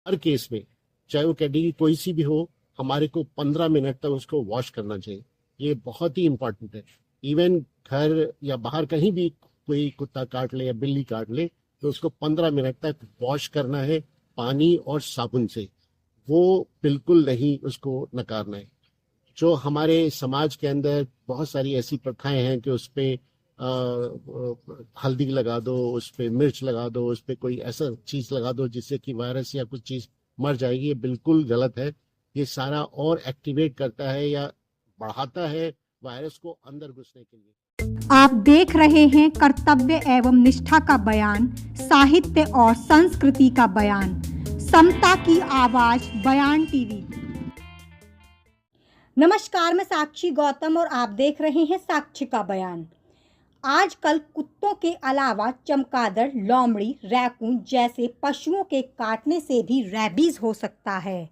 हर case में, चाहे वो कैटेगरी कोई सी भी हो, हमारे को 15 मिनट तक उसको वॉश करना चाहिए। ये बहुत ही इंपॉर्टेंट है। इवन घर या बाहर कहीं भी कोई कुत्ता काट ले या बिल्ली काट ले, तो उसको 15 मिनट तक वॉश करना है पानी और साबुन से। वो बिल्कुल नहीं उसको नकारना है। जो हमारे समाज के अंदर बहुत सारी ऐसी प्रथाएं हैं कि उस पे हल्दी लगा दो, उस पे मिर्च लगा दो, उस पे कोई ऐसा चीज लगा दो जिससे कि वायरस या कुछ चीज मर जाएगी, ये बिल्कुल गलत है। ये सारा और एक्टिवेट करता है या बढ़ाता है वायरस को अंदर घुसने के लिए। आप देख रहे हैं कर्तव्य एवं निष्ठा का बयान, साहित्य और संस्कृति का बयान, समता की आवाज बयान टीवी। नमस्कार, मैं साक्षी गौतम और आप देख रहे हैं साक्षी का बयान। आजकल कुत्तों के अलावा चमगादड़, लोमड़ी, रैकून जैसे पशुओं के काटने से भी रेबीज हो सकता है।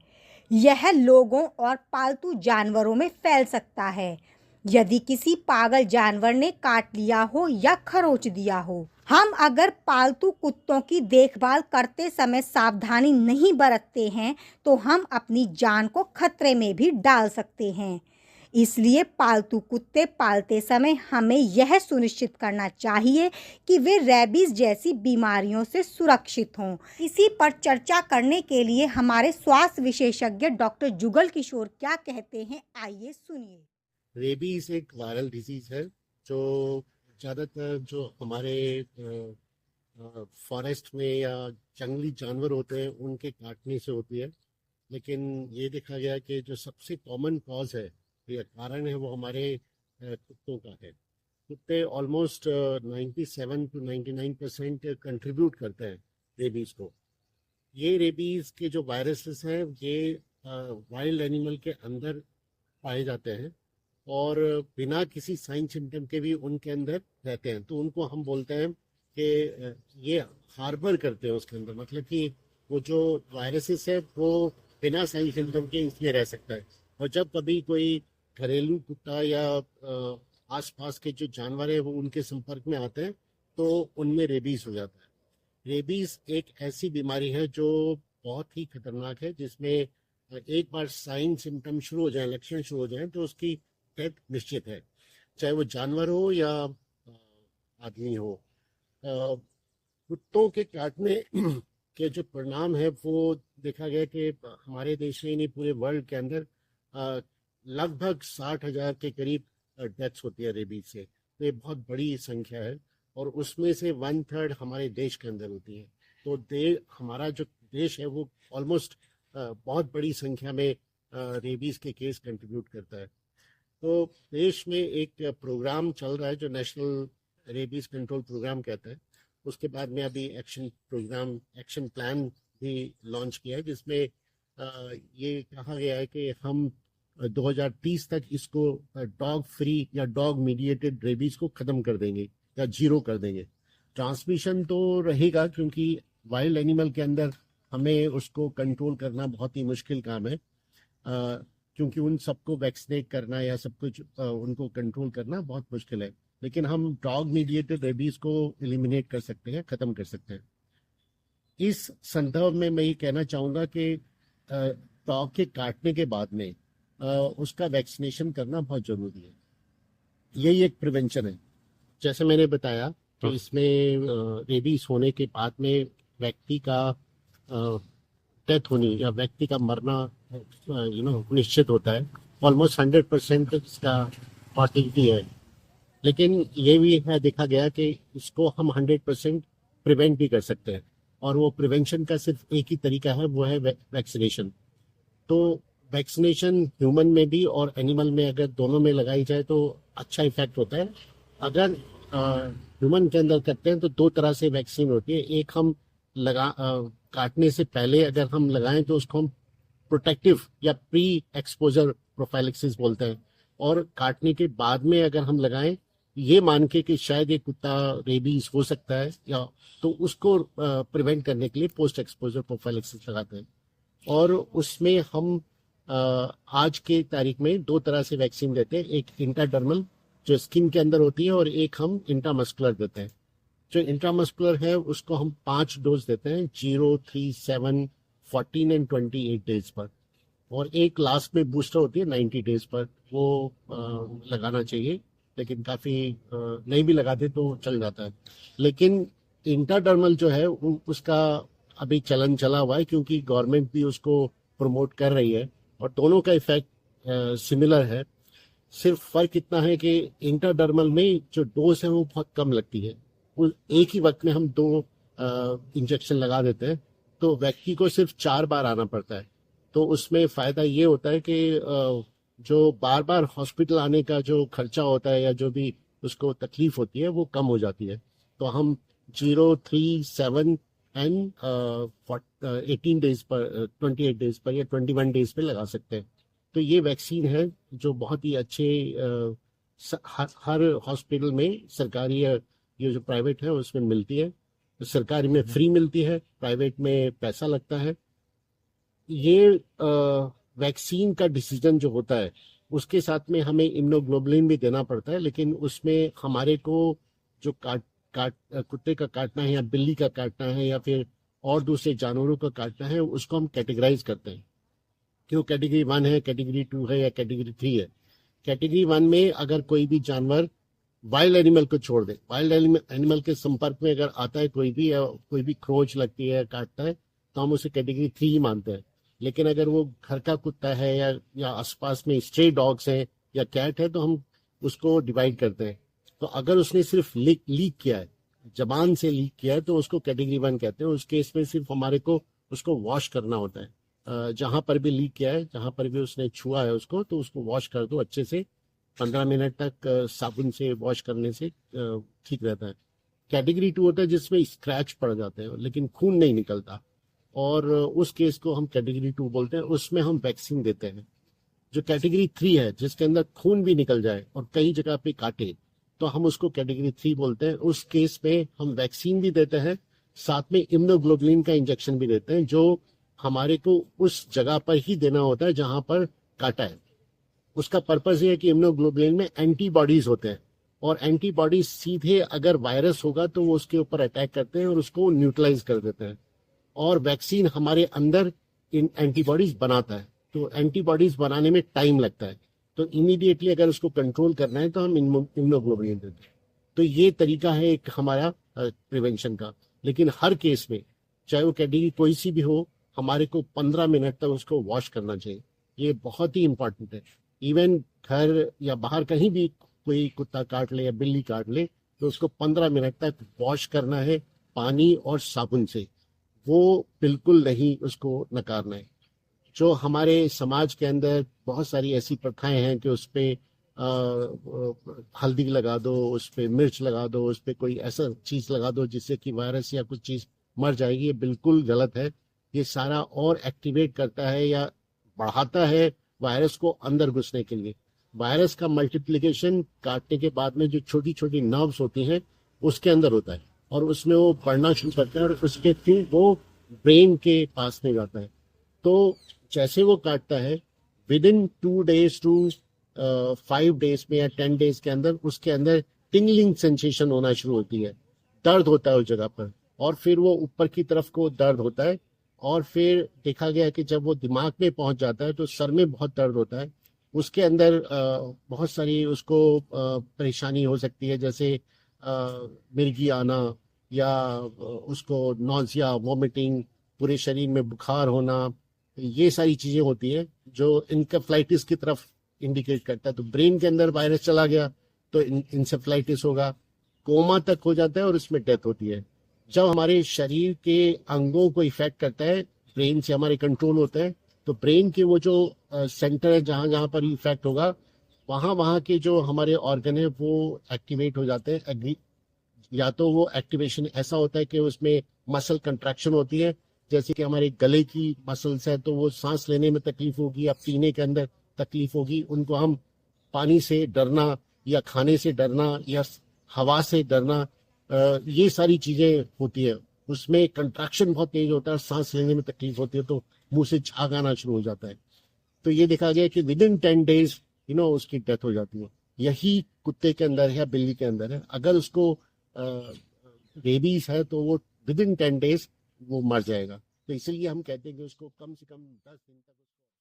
यह लोगों और पालतू जानवरों में फैल सकता है यदि किसी पागल जानवर ने काट लिया हो या खरोंच दिया हो। हम अगर पालतू कुत्तों की देखभाल करते समय सावधानी नहीं बरतते हैं तो हम अपनी जान को खतरे में भी डाल सकते हैं। इसलिए पालतू कुत्ते पालते समय हमें यह सुनिश्चित करना चाहिए कि वे रेबीज जैसी बीमारियों से सुरक्षित हों। इसी पर चर्चा करने के लिए हमारे स्वास्थ्य विशेषज्ञ डॉक्टर जुगल किशोर क्या कहते हैं, आइए सुनिए। रेबीज एक वायरल डिजीज है जो ज़्यादातर जो हमारे फॉरेस्ट में या जंगली जानवर होते हैं उनके काटने से होती है। लेकिन ये देखा गया कि जो सबसे कॉमन कॉज है या कारण है वो हमारे कुत्तों का है। कुत्ते ऑलमोस्ट 97 to 99% कंट्रीब्यूट करते हैं रेबीज को। ये रेबीज के जो वायरसेस हैं ये वाइल्ड एनिमल के अंदर पाए जाते हैं और बिना किसी साइन सिम्टम के भी उनके अंदर रहते हैं, तो उनको हम बोलते हैं कि ये हार्बर करते हैं उसके अंदर। मतलब कि वो जो वायरसेस है वो बिना साइन सिम्टम के इसमें रह सकता है। और जब कभी कोई घरेलू कुत्ता या आसपास के जो जानवर है वो उनके संपर्क में आते हैं तो उनमें रेबीज हो जाता है। रेबीज एक ऐसी बीमारी है जो बहुत ही खतरनाक है, जिसमें एक बार साइन सिम्टम शुरू हो जाए, लक्षण शुरू हो जाए, तो उसकी डेथ निश्चित है, चाहे वो जानवर हो या आदमी हो। कुत्तों के काटने के जो परिणाम है वो देखा गया कि हमारे देश में नहीं पूरे वर्ल्ड के अंदर लगभग 60,000 के करीब डेथ्स होती है रेबीज से। तो ये बहुत बड़ी संख्या है और उसमें से 1/3 हमारे देश के अंदर होती है। तो हमारा जो देश है वो ऑलमोस्ट बहुत बड़ी संख्या में रेबीज के केस कंट्रीब्यूट करता है। तो देश में एक प्रोग्राम चल रहा है जो नेशनल रेबीज कंट्रोल प्रोग्राम कहता है। उसके बाद में अभी एक्शन प्लान भी लॉन्च किया है, जिसमें ये कहा गया है कि हम 2030 तक इसको डॉग फ्री या डॉग मीडिएटेड रेबीज को खत्म कर देंगे या जीरो कर देंगे। ट्रांसमिशन तो रहेगा क्योंकि वाइल्ड एनिमल के अंदर हमें उसको कंट्रोल करना बहुत ही मुश्किल काम है, क्योंकि उन सबको वैक्सीनेट करना या सब कुछ उनको कंट्रोल करना बहुत मुश्किल है। लेकिन हम डॉग मीडिएटेड रेबीज को एलिमिनेट कर सकते हैं, खत्म कर सकते हैं। इस संदर्भ में मैं ये कहना चाहूँगा कि डॉग के काटने के बाद में उसका वैक्सीनेशन करना बहुत जरूरी है। यही एक प्रिवेंशन है। जैसे मैंने बताया कि इसमें रेबीज होने के बाद में व्यक्ति का डेथ होनी या व्यक्ति का मरना निश्चित होता है। ऑलमोस्ट 100% इसका पॉसिबिलिटी है। लेकिन ये भी है देखा गया कि इसको हम 100% प्रिवेंट भी कर सकते हैं, और वो प्रिवेंशन का सिर्फ एक ही तरीका है, वो है वैक्सीनेशन। तो वैक्सीनेशन ह्यूमन में भी और एनिमल में अगर दोनों में लगाई जाए तो अच्छा इफेक्ट होता है। अगर ह्यूमन के अंदर करते हैं तो दो तरह से वैक्सीन होती है। एक हम काटने से पहले अगर हम लगाएं तो उसको हम प्रोटेक्टिव या प्री एक्सपोजर प्रोफाइलेक्सिस बोलते हैं, और काटने के बाद में अगर हम लगाएं ये मान के कि शायद ये कुत्ता रेबीज हो सकता है या, तो उसको प्रिवेंट करने के लिए पोस्ट एक्सपोजर प्रोफाइलेक्सिस लगाते हैं। और उसमें हम आज के तारीख में दो तरह से वैक्सीन देते हैं, एक इंट्राडर्मल जो स्किन के अंदर होती है और एक हम इंट्रामस्कुलर देते हैं। जो इंट्रामस्कुलर है उसको हम 5 डोज देते हैं, 0, 3, 7, 14 एंड 28 डेज पर, और एक लास्ट में बूस्टर होती है 90 डेज पर, वो लगाना चाहिए। लेकिन काफ़ी नहीं भी लगाते तो चल जाता है। लेकिन इंटरडर्मल जो है उसका अभी चलन चला हुआ है, क्योंकि गवर्नमेंट भी उसको प्रमोट कर रही है, और दोनों का इफेक्ट सिमिलर है। सिर्फ फर्क इतना है कि इंटरडर्मल में जो डोज है वो बहुत कम लगती है। वो एक ही वक्त में हम 2 इंजेक्शन लगा देते हैं, तो व्यक्ति को सिर्फ 4 बार आना पड़ता है। तो उसमें फायदा ये होता है कि जो बार बार हॉस्पिटल आने का जो खर्चा होता है या जो भी उसको तकलीफ होती है वो कम हो जाती है। तो हम 0, 3, 7 एंड 18 डेज पर, 28 डेज पर या 21 डेज पर लगा सकते हैं। तो ये वैक्सीन है जो बहुत ही अच्छे हर हॉस्पिटल में, सरकारी या ये जो प्राइवेट है उसमें मिलती है। तो सरकारी में फ्री मिलती है, प्राइवेट में पैसा लगता है। ये वैक्सीन का डिसीजन जो होता है उसके साथ में हमें इम्यूनोग्लोबुलिन भी देना पड़ता है, लेकिन उसमें हमारे को जो कुत्ते का काटना है या बिल्ली का काटना है या फिर और दूसरे जानवरों का काटना है, उसको हम कैटेगराइज करते हैं कि वो कैटेगरी 1 है, कैटेगरी 2 है या कैटेगरी 3 है। कैटेगरी 1 में अगर कोई भी जानवर वाइल्ड एनिमल को छोड़ दे, वाइल्ड एनिमल के संपर्क में अगर आता है कोई भी, या कोई भी खरोच लगती है, काटता है, तो हम उसे कैटेगरी 3 ही मानते हैं। लेकिन अगर वो घर का कुत्ता है या आसपास में स्ट्रे डॉग्स हैं या कैट है, तो हम उसको डिवाइड करते हैं। तो अगर उसने सिर्फ लीक किया है, जबान से लीक किया है, तो उसको कैटेगरी 1 कहते हैं। उस केस में सिर्फ हमारे को उसको वॉश करना होता है। जहां पर भी लीक किया है, जहां पर भी उसने छुआ है उसको, तो उसको वॉश कर दो अच्छे से। 15 मिनट तक साबुन से वॉश करने से ठीक रहता है। कैटेगरी 2 होता है जिसमें स्क्रैच पड़ जाते हैं लेकिन खून नहीं निकलता, और उस केस को हम कैटेगरी 2 बोलते हैं। उसमें हम वैक्सीन देते हैं। जो कैटेगरी 3 है, जिसके अंदर खून भी निकल जाए और कई जगह पे काटे, तो हम उसको कैटेगरी 3 बोलते हैं। उस केस में हम वैक्सीन भी देते हैं, साथ में इम्यूनोग्लोबुलिन का इंजेक्शन भी देते हैं, जो हमारे को उस जगह पर ही देना होता है जहां पर काटा है। उसका पर्पज ये है कि इम्यूनोग्लोबुलिन में एंटीबॉडीज होते हैं, और एंटीबॉडीज सीधे अगर वायरस होगा तो वो उसके ऊपर अटैक करते हैं और उसको न्यूट्रलाइज कर देते हैं। और वैक्सीन हमारे अंदर इन एंटीबॉडीज बनाता है, तो एंटीबॉडीज बनाने में टाइम लगता है। तो इमीडिएटली अगर उसको कंट्रोल करना है तो हम इम्यूनोग्लोबुलिन देते हैं। तो ये तरीका है एक हमारा प्रिवेंशन का। लेकिन हर केस में, चाहे वो कैटेगरी कोई सी भी हो, हमारे को 15 मिनट तक उसको वॉश करना चाहिए। ये बहुत ही इंपॉर्टेंट है। इवन घर या बाहर कहीं भी कोई कुत्ता काट ले या बिल्ली काट ले, तो उसको 15 मिनट तक वॉश करना है पानी और साबुन से। वो बिल्कुल नहीं उसको नकारना है। जो हमारे समाज के अंदर बहुत सारी ऐसी प्रथाएं हैं कि उस पर हल्दी लगा दो, उस पर मिर्च लगा दो, उस पर कोई ऐसा चीज लगा दो जिससे कि वायरस या कुछ चीज मर जाएगी, ये बिल्कुल गलत है। ये सारा और एक्टिवेट करता है या बढ़ाता है वायरस को अंदर घुसने के लिए। वायरस का मल्टीप्लिकेशन काटने के बाद में जो छोटी छोटी नर्व्स होती हैं उसके अंदर होता है, और उसमें वो बढ़ना शुरू करता है, और उसके थ्रू वो ब्रेन के पास में जाता है। तो जैसे वो काटता है, within 2 days to 5 days में या 10 days के अंदर उसके अंदर टिंगलिंग सेंसेशन होना शुरू होती है, दर्द होता है उस जगह पर, और फिर वो ऊपर की तरफ को दर्द होता है। और फिर देखा गया कि जब वो दिमाग में पहुंच जाता है तो सर में बहुत दर्द होता है। उसके अंदर बहुत सारी उसको परेशानी हो सकती है, जैसे मिर्गी आना, या उसको नॉजिया, वॉमिटिंग, पूरे शरीर में बुखार होना, ये सारी चीजें होती है जो इंसेफ्लाइटिस की तरफ इंडिकेट करता है। तो ब्रेन के अंदर वायरस चला गया तो इंसेफ्लाइटिस होगा, कोमा तक हो जाता है और उसमें डेथ होती है। जब हमारे शरीर के अंगों को इफेक्ट करता है, ब्रेन से हमारे कंट्रोल होता है, तो ब्रेन के वो जो सेंटर है जहां जहां पर इफेक्ट होगा, वहां वहां के जो हमारे ऑर्गन है वो एक्टिवेट हो जाते हैं। या तो वो एक्टिवेशन ऐसा होता है कि उसमें मसल कंट्रैक्शन होती है, जैसे कि हमारे गले की मसल्स है, तो वो सांस लेने में तकलीफ होगी या पीने के अंदर तकलीफ होगी। उनको हम पानी से डरना या खाने से डरना या हवा से डरना, ये सारी चीजें होती है। उसमें कंट्रैक्शन बहुत तेज होता है, सांस लेने में तकलीफ होती है, तो मुंह से झाग आना शुरू हो जाता है। तो ये देखा गया कि विद इन 10 days उसकी डेथ हो जाती है। यही कुत्ते के अंदर है या बिल्ली के अंदर है। अगर उसको रेबीज है तो वो विद इन 10 days वो मर जाएगा। तो इसलिए हम कहते हैं कि उसको कम से कम 10 दिन तक उसको